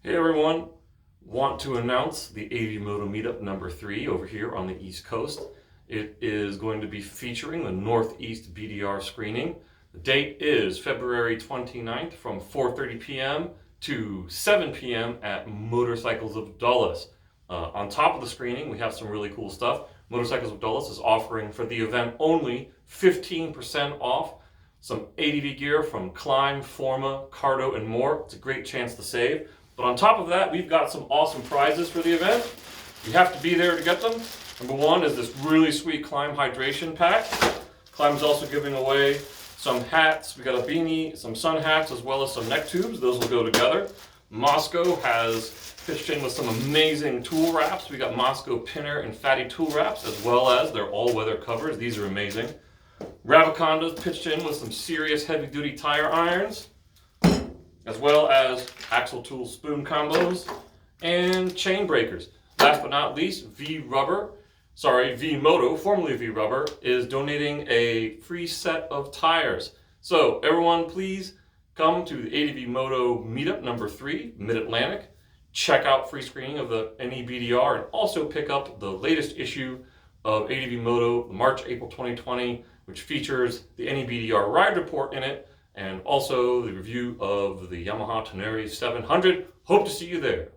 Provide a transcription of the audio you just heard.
Hey everyone, want to announce the ADVMoto Meetup number 3 over here on the East Coast. It is going to be featuring the North East BDR screening. The date is February 29th from 4:30 p.m. to 7 p.m. at Motorcycles of Dulles. On top of the screening, we have some really cool stuff. Motorcycles of Dulles is offering for the event only 15% off some ADV gear from Klim, Forma, Cardo, and more. It's a great chance to save. But on top of that, we've got some awesome prizes for the event. You have to be there to get them. Number one is this really sweet Klim hydration pack. Klim's also giving away some hats. We got a beanie, some sun hats, as well as some neck tubes. Those will go together. Mosko has pitched in with some amazing tool wraps. We got Mosko pinner and fatty tool wraps, as well as their all-weather covers. These are amazing. Rabaconda's pitched in with some serious heavy-duty tire irons, as well as axle tool spoon combos and chain breakers. Last but not least, VeeMoto, formerly VeeRubber, is donating a free set of tires. So everyone, please come to the ADVMoto Meetup number 3, Mid-Atlantic. Check out free screening of the NEBDR and also pick up the latest issue of ADVMoto, March-April 2020, which features the NEBDR ride report in it, and also the review of the Yamaha Tenere 700. Hope to see you there.